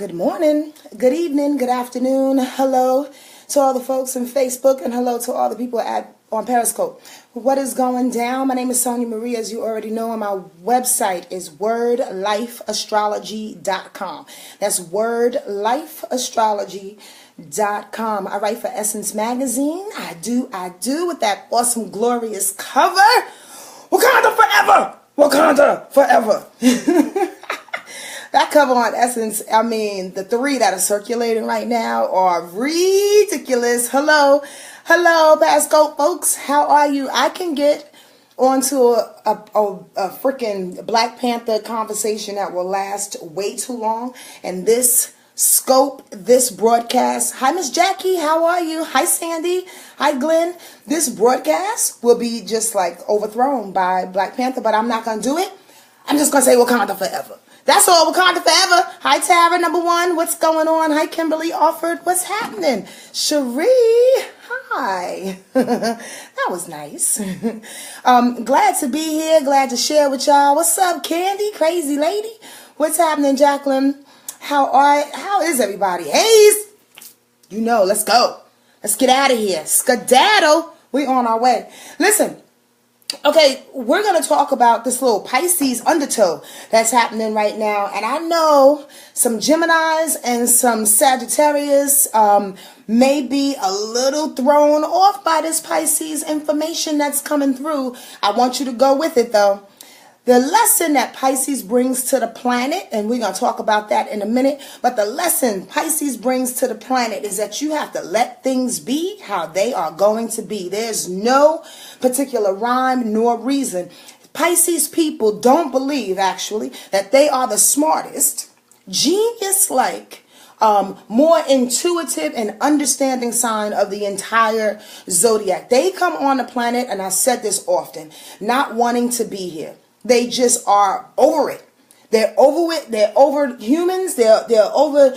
Good morning, good evening, good afternoon. Hello to all the folks on Facebook and hello to all the people on Periscope. What is going down? My name is Sonia Marie, as you already know, and my website is wordlifeastrology.com. That's wordlifeastrology.com. I write for Essence Magazine. I do with that awesome, glorious cover. Wakanda forever! Wakanda forever! That cover on Essence, I mean, the three that are circulating right now are ridiculous. Hello, Periscope folks. How are you? I can get onto a freaking Black Panther conversation that will last way too long. And this broadcast. Hi, Miss Jackie. How are you? Hi, Sandy. Hi, Glenn. This broadcast will be just like overthrown by Black Panther, but I'm not going to do it. I'm just going to say Wakanda forever. That's all. Wakanda forever. Hi, Tara, number one. What's going on? Hi, Kimberly Offord. What's happening? Cherie. Hi. That was nice. Glad to be here. Glad to share with y'all. What's up, Candy? Crazy lady. What's happening, Jacqueline? How is everybody? Hayes. You know, let's go. Let's get out of here. Skedaddle. We on our way. Listen. Okay, we're going to talk about this little Pisces undertow that's happening right now. And I know some Geminis and some Sagittarius may be a little thrown off by this Pisces information that's coming through. I want you to go with it, though. The lesson that Pisces brings to the planet, and we're going to talk about that in a minute, but the lesson Pisces brings to the planet is that you have to let things be how they are going to be. There's no particular rhyme nor reason. Pisces people don't believe, actually, that they are the smartest, genius-like, more intuitive and understanding sign of the entire zodiac. They come on the planet, and I said this often, not wanting to be here. They just are over it. They're over it. They're over humans. They're over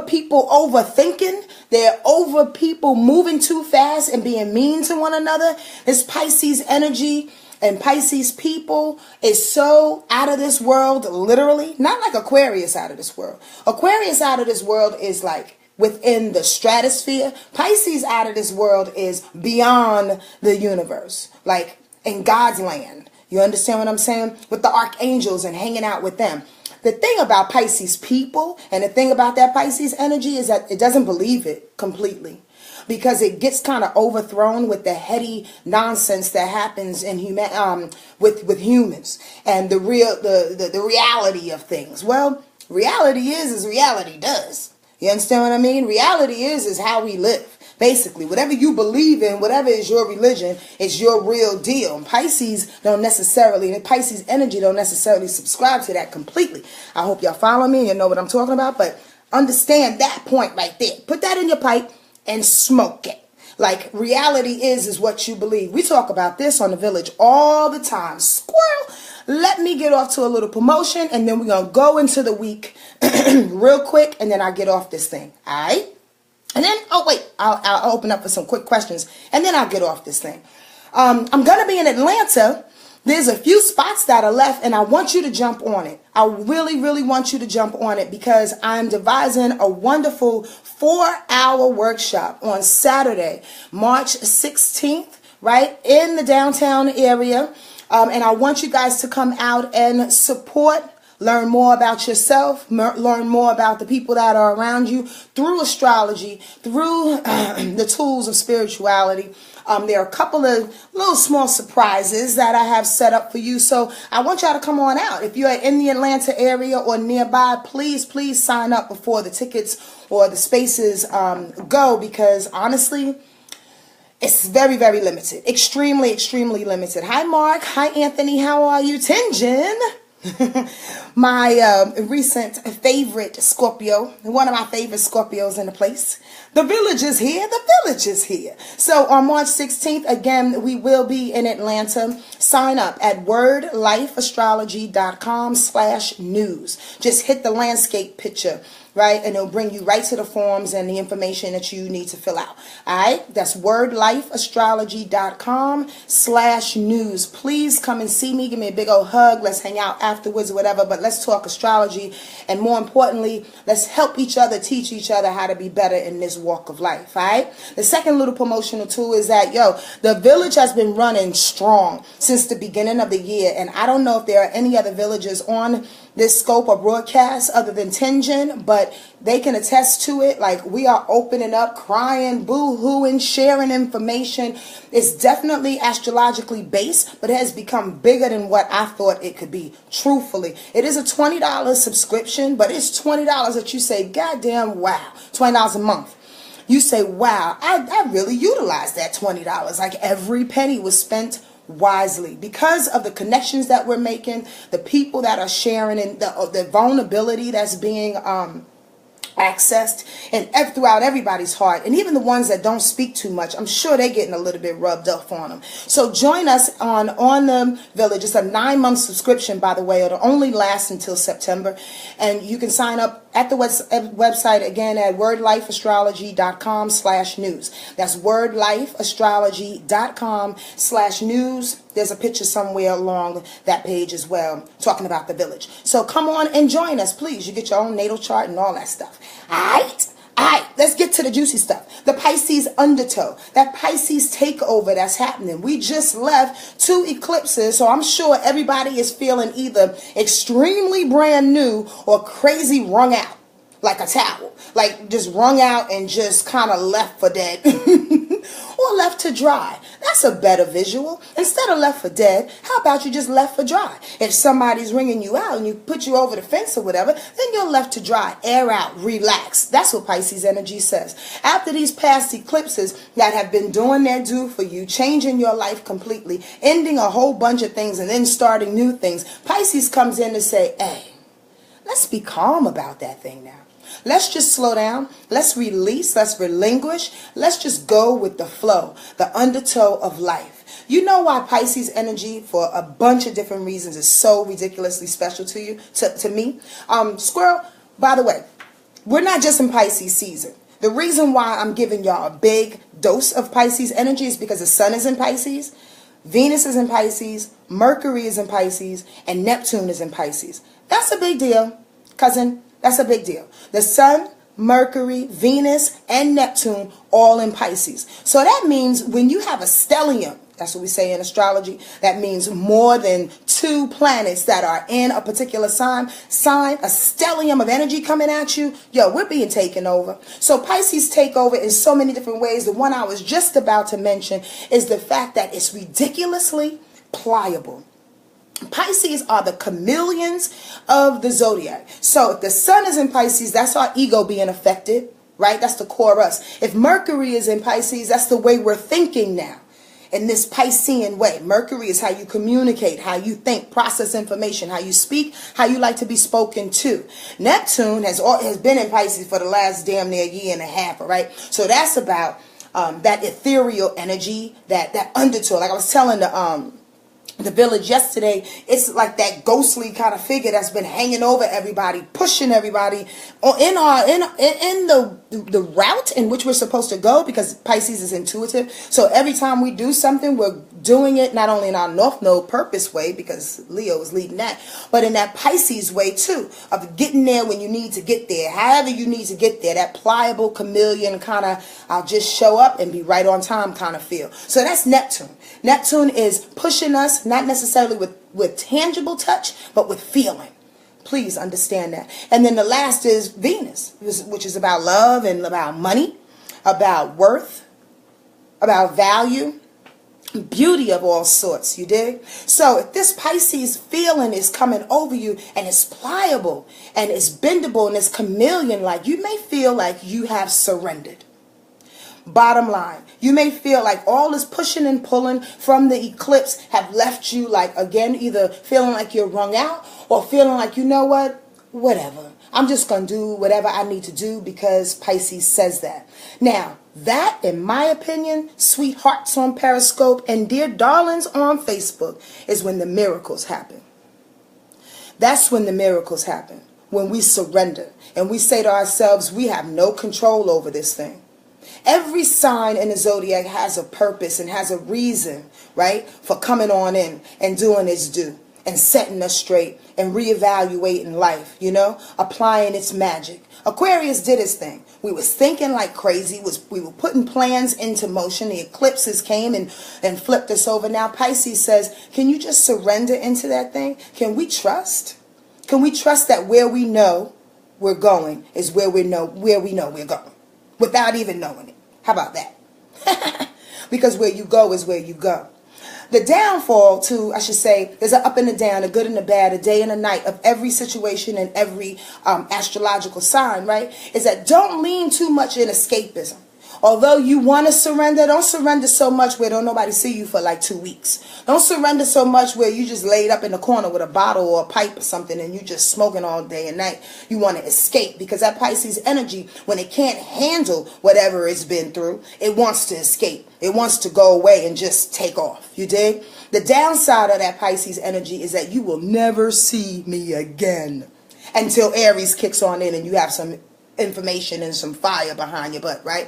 people overthinking. They're over people moving too fast and being mean to one another. This Pisces energy and Pisces people is so out of this world, literally. Not like Aquarius out of this world. Aquarius out of this world is like within the stratosphere. Pisces out of this world is beyond the universe, like in God's land. You understand what I'm saying? With the archangels and hanging out with them. The thing about Pisces people and the thing about that Pisces energy is that it doesn't believe it completely, because it gets kind of overthrown with the heady nonsense that happens in with humans and the reality of things. Well, reality is as reality does. You understand what I mean? Reality is how we live. Basically, whatever you believe in, whatever is your religion, is your real deal. And Pisces energy don't necessarily subscribe to that completely. I hope y'all follow me and you know what I'm talking about. But understand that point right there. Put that in your pipe and smoke it. Like, reality is what you believe. We talk about this on the village all the time. Squirrel. Let me get off to a little promotion, and then we're going to go into the week real quick, and then I'll get off this thing. All right? And then, I'll open up for some quick questions, and then I'll get off this thing. I'm going to be in Atlanta. There's a few spots that are left, and I want you to jump on it. I really, really want you to jump on it, because I'm devising a wonderful 4-hour workshop on Saturday, March 16th, right, in the downtown area. And I want you guys to come out and support. Learn more about yourself, learn more about the people that are around you through astrology, through the tools of spirituality. There are a couple of little small surprises that I have set up for you. So I want y'all to come on out. If you are in the Atlanta area or nearby, please sign up before the tickets or the spaces go, because honestly, it's very, very limited. Extremely, extremely limited. Hi, Mark. Hi, Anthony. How are you? Tinjin. My recent favorite Scorpio, one of my favorite Scorpios in the place. The village is here. The village is here. So on March 16th, again, we will be in Atlanta. Sign up at wordlifeastrology.com/news. Just hit the landscape picture, right? And it'll bring you right to the forms and the information that you need to fill out. All right? That's wordlifeastrology.com/news. Please come and see me. Give me a big old hug. Let's hang out afterwards or whatever, but let's talk astrology. And more importantly, let's help each other, teach each other how to be better in this walk of life, all right? The second little promotional tool is that, the village has been running strong since the beginning of the year. And I don't know if there are any other villages on this scope of broadcast other than Tenjin, but they can attest to it. Like, we are opening up, crying, boo-hooing, sharing information. It's definitely astrologically based, but it has become bigger than what I thought it could be, truthfully. It is a $20 subscription, but it's $20 that you say, goddamn, wow, $20 a month. You say, wow, I really utilized that $20. Like, every penny was spent wisely because of the connections that we're making, the people that are sharing, and the vulnerability that's being accessed and throughout everybody's heart. And even the ones that don't speak too much, I'm sure they're getting a little bit rubbed up on them. So join us on the village. It's a 9-month subscription, by the way. It'll only last until September, and you can sign up at the website again at wordlifeastrology.com/news. That's wordlifeastrology.com/news. There's a picture somewhere along that page as well talking about the village. So come on and join us, please. You get your own natal chart and all that stuff. All right, let's get to the juicy stuff. The Pisces undertow, that Pisces takeover that's happening. We just left 2 eclipses, so I'm sure everybody is feeling either extremely brand new or crazy wrung out, like a towel. Like, just wrung out and just kind of left for dead. Or left to dry. That's a better visual. Instead of left for dead, how about you just left for dry? If somebody's ringing you out and you put you over the fence or whatever, then you're left to dry. Air out, relax. That's what Pisces energy says. After these past eclipses that have been doing their due for you, changing your life completely, ending a whole bunch of things and then starting new things, Pisces comes in to say, hey, let's be calm about that thing now. Let's just slow down. Let's release. Let's relinquish. Let's just go with the flow, the undertow of life. You know why Pisces energy, for a bunch of different reasons, is so ridiculously special to you, to me? Squirrel, by the way, we're not just in Pisces season. The reason why I'm giving y'all a big dose of Pisces energy is because the sun is in Pisces, Venus is in Pisces, Mercury is in Pisces, and Neptune is in Pisces. That's a big deal, cousin. That's a big deal. The sun, Mercury, Venus, and Neptune all in Pisces. So that means when you have a stellium, that's what we say in astrology, that means more than 2 planets that are in a particular sign, a stellium of energy coming at you, we're being taken over. So Pisces take over in so many different ways. The one I was just about to mention is the fact that it's ridiculously pliable. Pisces are the chameleons of the zodiac. So if the sun is in Pisces, that's our ego being affected, right? That's the core us. If Mercury is in Pisces, that's the way we're thinking now. In this Piscean way. Mercury is how you communicate, how you think, process information, how you speak, how you like to be spoken to. Neptune has been in Pisces for the last damn near year and a half, all right? So that's about that ethereal energy, that undertow. Like I was telling the village yesterday, it's like that ghostly kind of figure that's been hanging over everybody, pushing everybody in the route in which we're supposed to go, because Pisces is intuitive. So every time we do something, we're doing it not only in our North Node purpose way, because Leo is leading that, but in that Pisces way too, of getting there when you need to get there, however you need to get there, that pliable chameleon kind of, I'll just show up and be right on time kind of feel. So that's Neptune. Neptune is pushing us, not necessarily with tangible touch, but with feeling. Please understand that. And then the last is Venus, which is about love and about money, about worth, about value, beauty of all sorts, you dig? So if this Pisces feeling is coming over you and it's pliable and it's bendable and it's chameleon-like, you may feel like you have surrendered. Bottom line, you may feel like all this pushing and pulling from the eclipse have left you like, again, either feeling like you're wrung out or feeling like, you know what, whatever. I'm just going to do whatever I need to do because Pisces says that. Now, that, in my opinion, sweethearts on Periscope and dear darlings on Facebook, is when the miracles happen. That's when the miracles happen. When we surrender and we say to ourselves, we have no control over this thing. Every sign in the zodiac has a purpose and has a reason, right, for coming on in and doing its due. and setting us straight and reevaluating life, you know, applying its magic. Aquarius did its thing. We was thinking like crazy. We were putting plans into motion. The eclipses came and flipped us over. Now Pisces says, can you just surrender into that thing? Can we trust? Can we trust that where we know we're going is where we know we're going without even knowing it? How about that? Because where you go is where you go. The downfall to, I should say, there's an up and a down, a good and a bad, a day and a night of every situation and every astrological sign, right? Is that don't lean too much in escapism. Although you want to surrender, don't surrender so much where don't nobody see you for like 2 weeks. Don't surrender so much where you just laid up in the corner with a bottle or a pipe or something and you just smoking all day and night. You want to escape because that Pisces energy, when it can't handle whatever it's been through, it wants to escape. It wants to go away and just take off. You dig? The downside of that Pisces energy is that you will never see me again until Aries kicks on in and you have some information and some fire behind your butt, right?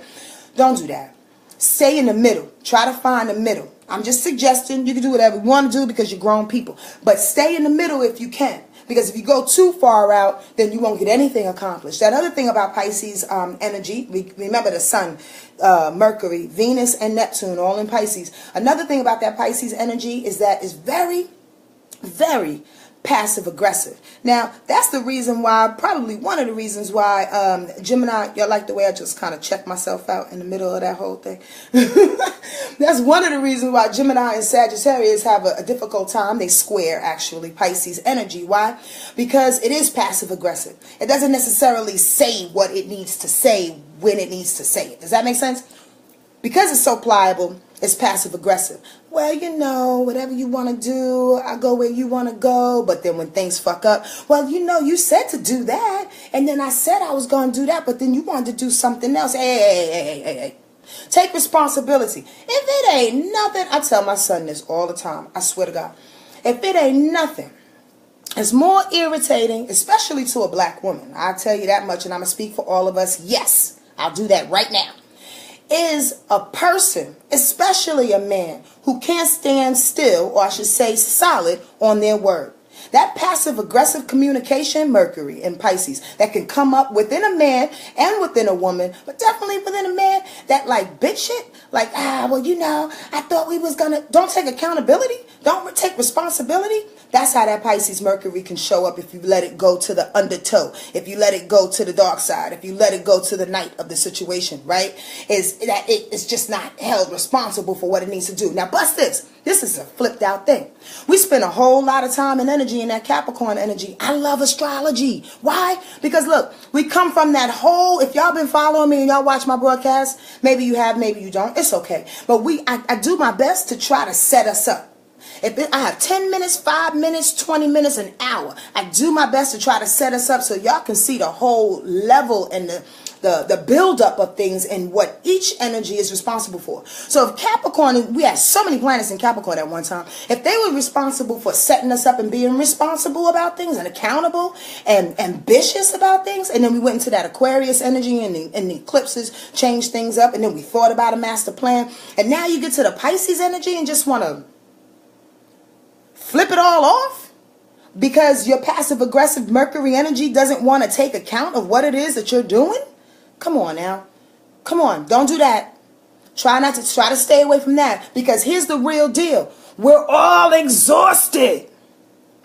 Don't do that. Stay in the middle. Try to find the middle. I'm just suggesting you can do whatever you want to do because you're grown people. But stay in the middle if you can. Because if you go too far out, then you won't get anything accomplished. That other thing about Pisces energy, remember the Sun, Mercury, Venus, and Neptune, all in Pisces. Another thing about that Pisces energy is that it's very, very passive aggressive. Now, that's the reason why, probably one of the reasons why Gemini, y'all like the way I just kind of check myself out in the middle of that whole thing. That's one of the reasons why Gemini and Sagittarius have a difficult time. They square, actually, Pisces energy. Why? Because it is passive aggressive. It doesn't necessarily say what it needs to say when it needs to say it. Does that make sense? Because it's so pliable, it's passive aggressive. Well, you know, whatever you want to do, I go where you want to go. But then when things fuck up, well, you know, you said to do that. And then I said I was going to do that. But then you wanted to do something else. Hey. Take responsibility. If it ain't nothing, I tell my son this all the time. I swear to God. If it ain't nothing, it's more irritating, especially to a black woman. I'll tell you that much, and I'm going to speak for all of us. Yes, I'll do that right now. Is a person, especially a man, who can't stand still, or I should say solid, on their word. That passive-aggressive communication, Mercury in Pisces, that can come up within a man and within a woman, but definitely within a man, that like bitch shit, like, well, you know, I thought we was gonna, don't take accountability, don't take responsibility. That's how that Pisces Mercury can show up if you let it go to the undertow, if you let it go to the dark side, if you let it go to the night of the situation, right? Is that it's just not held responsible for what it needs to do. Now, bust this. This is a flipped out thing. We spend a whole lot of time and energy in that Capricorn energy. I love astrology. Why? Because look, we come from that whole, if y'all been following me and y'all watch my broadcast, maybe you have, maybe you don't. It's okay. But I do my best to try to set us up. I have 10 minutes, 5 minutes, 20 minutes, an hour. I do my best to try to set us up so y'all can see the whole level and the buildup of things and what each energy is responsible for. So if Capricorn, we had so many planets in Capricorn at one time, if they were responsible for setting us up and being responsible about things and accountable and ambitious about things, and then we went into that Aquarius energy and the eclipses changed things up, and then we thought about a master plan, and now you get to the Pisces energy and just want to flip it all off because your passive-aggressive Mercury energy doesn't want to take account of what it is that you're doing? Come on now. Come on. Don't do that. Try to stay away from that, because here's the real deal. We're all exhausted.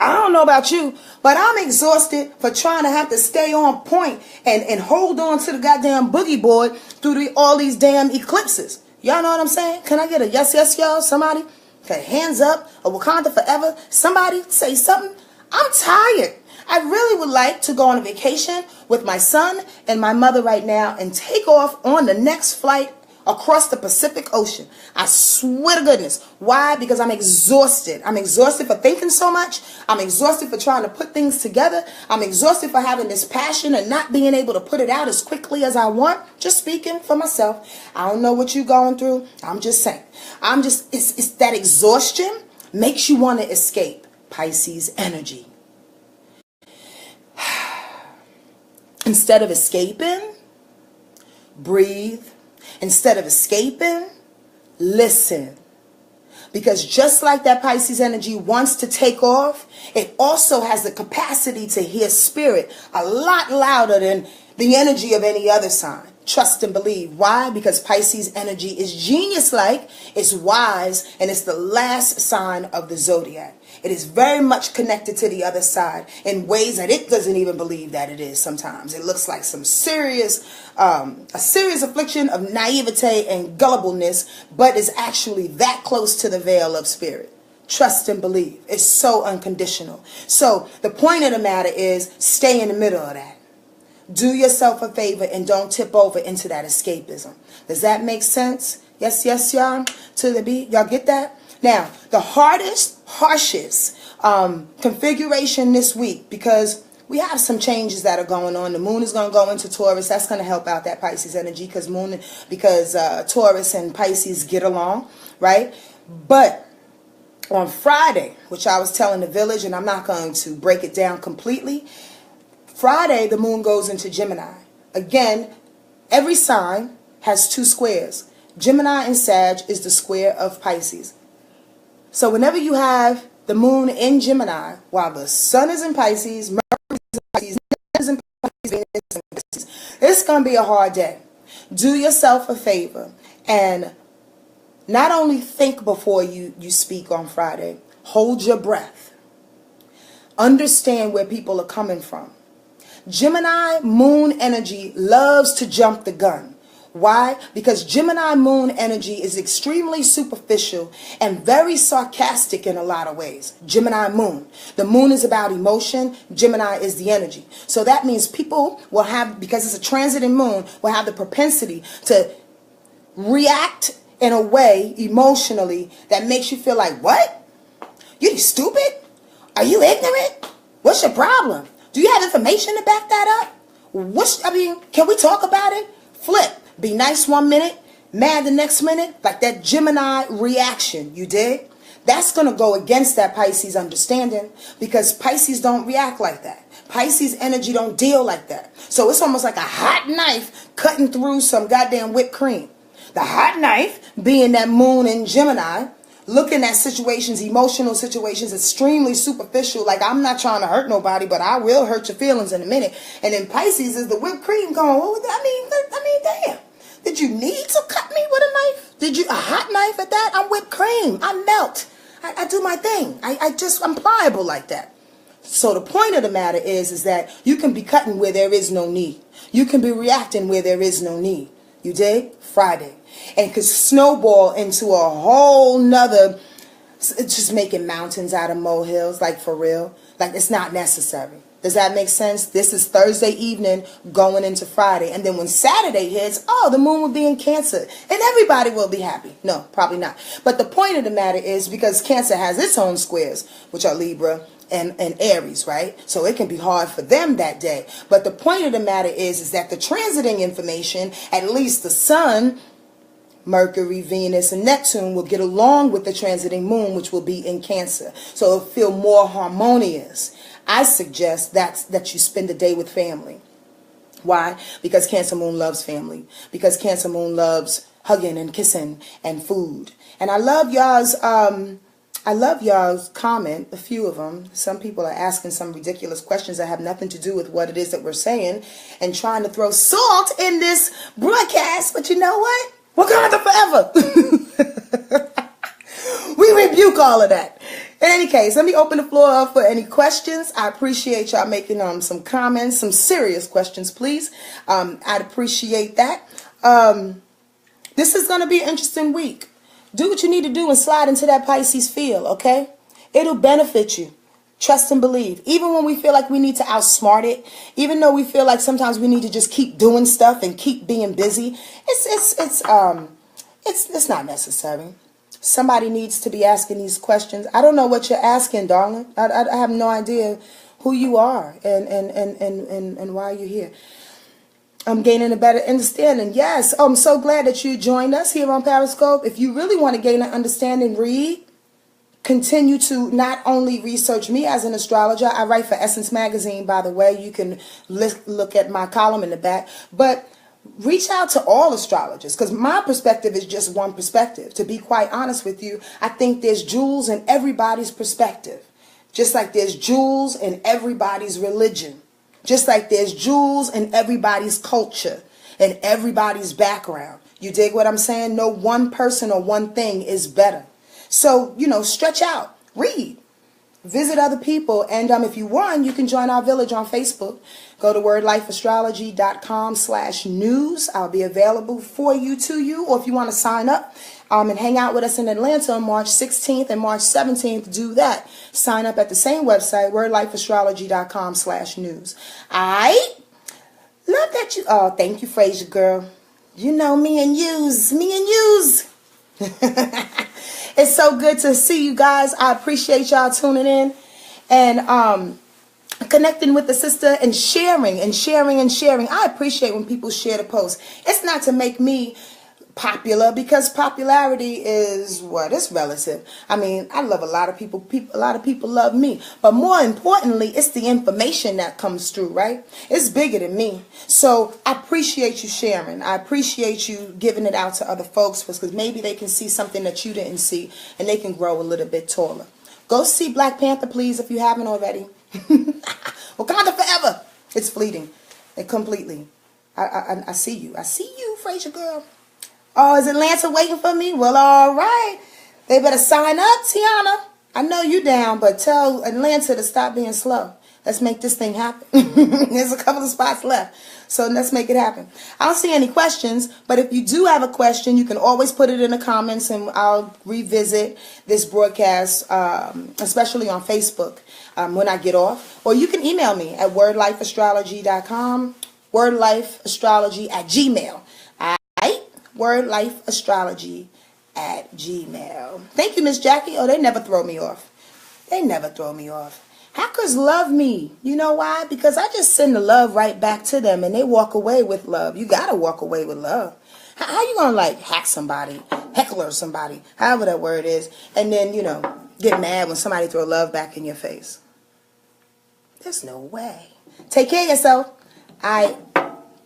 I don't know about you, but I'm exhausted for trying to have to stay on point and hold on to the goddamn boogie board through all these damn eclipses. Y'all know what I'm saying? Can I get a yes, y'all? Somebody? Okay, hands up, a Wakanda forever. Somebody say something. I'm tired. I really would like to go on a vacation with my son and my mother right now and take off on the next flight across the Pacific Ocean. I swear to goodness. Why? Because I'm exhausted. I'm exhausted for thinking so much. I'm exhausted for trying to put things together. I'm exhausted for having this passion and not being able to put it out as quickly as I want. Just speaking for myself. I don't know what you're going through. I'm just saying. It's that exhaustion makes you want to escape. Pisces energy. Instead of escaping, breathe. Instead of escaping, listen. Because just like that Pisces energy wants to take off, it also has the capacity to hear spirit a lot louder than the energy of any other sign. Trust and believe. Why? Because Pisces energy is genius-like, it's wise, and it's the last sign of the zodiac. It is very much connected to the other side in ways that it doesn't even believe that it is sometimes. It looks like some serious, a serious affliction of naivete and gullibleness, but is actually that close to the veil of spirit. Trust and believe. It's so unconditional. So the point of the matter is stay in the middle of that. Do yourself a favor and don't tip over into that escapism. Does that make sense? Yes, yes, y'all. To the beat. Y'all get that? Now, the harshest configuration this week, because we have some changes that are going on. The moon is going to go into Taurus. That's going to help out that Pisces energy because Taurus and Pisces get along, right? But on Friday, which I was telling the village, and I'm not going to break it down completely, Friday, the moon goes into Gemini. Again, every sign has two squares. Gemini and Sag is the square of Pisces. So whenever you have the moon in Gemini, while the sun is in Pisces, Mercury is in Pisces, Neptune is in Pisces, Venus is in Pisces, it's going to be a hard day. Do yourself a favor and not only think before you speak on Friday, hold your breath. Understand where people are coming from. Gemini moon energy loves to jump the gun. Why? Because Gemini moon energy is extremely superficial and very sarcastic in a lot of ways. Gemini moon. The moon is about emotion. Gemini is the energy. So that means people will have, because it's a transiting moon, will have the propensity to react in a way emotionally that makes you feel like, what? You stupid? Are you ignorant? What's your problem? Do you have information to back that up? Can we talk about it? Flip. Be nice 1 minute, mad the next minute, like that Gemini reaction, you dig? That's going to go against that Pisces understanding because Pisces don't react like that. Pisces energy don't deal like that. So it's almost like a hot knife cutting through some goddamn whipped cream. The hot knife being that moon in Gemini, looking at situations, emotional situations, extremely superficial, like I'm not trying to hurt nobody, but I will hurt your feelings in a minute. And then Pisces is the whipped cream going, well, I mean, damn. Did you need to cut me with a knife? A hot knife at that? I'm whipped cream. I melt. I do my thing. I'm pliable like that. So the point of the matter is that you can be cutting where there is no need. You can be reacting where there is no need. You dig? Friday. And could snowball into a whole nother, just making mountains out of molehills, like for real. Like it's not necessary. Does that make sense? This is Thursday evening going into Friday. And then when Saturday hits, oh, the moon will be in Cancer. And everybody will be happy. No, probably not. But the point of the matter is because Cancer has its own squares, which are Libra and Aries, right? So it can be hard for them that day. But the point of the matter is that the transiting information, at least the sun, Mercury, Venus, and Neptune will get along with the transiting moon, which will be in Cancer. So it'll feel more harmonious. I suggest that you spend the day with family. Why? Because Cancer moon loves family. Because Cancer moon loves hugging and kissing and food. And I love y'all's comment, a few of them. Some people are asking some ridiculous questions that have nothing to do with what it is that we're saying and trying to throw salt in this broadcast. But you know what? We're going forever. We rebuke all of that. In any case, let me open the floor up for any questions. I appreciate y'all making some comments, some serious questions, please. I'd appreciate that. This is going to be an interesting week. Do what you need to do and slide into that Pisces field, okay? It'll benefit you. Trust and believe. Even when we feel like we need to outsmart it, even though we feel like sometimes we need to just keep doing stuff and keep being busy, it's not necessary. Somebody needs to be asking these questions. I don't know what you're asking, darling. I have no idea who you are and why you're here. I'm gaining a better understanding. Yes, I'm so glad that you joined us here on Periscope. If you really want to gain an understanding, continue to not only research me as an astrologer. I write for Essence Magazine, by the way. You can look at my column in the back. But reach out to all astrologers, because my perspective is just one perspective. To be quite honest with you, I think there's jewels in everybody's perspective. Just like there's jewels in everybody's religion. Just like there's jewels in everybody's culture and everybody's background. You dig what I'm saying? No one person or one thing is better. So, stretch out, read, visit other people. And if you want, you can join our village on Facebook. Go to wordlifeastrology.com/news. I'll be available for you, to you. Or if you want to sign up and hang out with us in Atlanta on March 16th and March 17th, do that. Sign up at the same website, wordlifeastrology.com/news. I love that you. Oh, thank you, Fraser girl. You know me and yous. It's so good to see you guys. I appreciate y'all tuning in and connecting with the sister and sharing. I appreciate when people share the post. It's not to make me popular, because popularity is what? It's relative. I mean, I love a lot of people. A lot of people love me. But more importantly, it's the information that comes through, right? It's bigger than me. So I appreciate you sharing. I appreciate you giving it out to other folks, because maybe they can see something that you didn't see and they can grow a little bit taller. Go see Black Panther, please, if you haven't already. Wakanda forever. It's fleeting and completely. I see you. I see you, Fraser girl. Oh, is Atlanta waiting for me? Well, all right. They better sign up, Tiana. I know you down, but tell Atlanta to stop being slow. Let's make this thing happen. There's a couple of spots left, so let's make it happen. I don't see any questions, but if you do have a question, you can always put it in the comments, and I'll revisit this broadcast, especially on Facebook when I get off. Or you can email me at wordlifeastrology.com, wordlifeastrology@gmail.com. wordlifeastrology@gmail.com. Thank you, Miss Jackie. Oh, they never throw me off. Hackers love me. You know why? Because I just send the love right back to them, and they walk away with love. You gotta walk away with love. How you gonna hack somebody, heckler somebody, however that word is, and then get mad when somebody throw love back in your face? There's no way. Take care of yourself.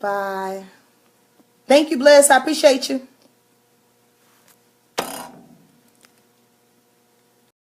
Bye. Thank you, Bliss. I appreciate you.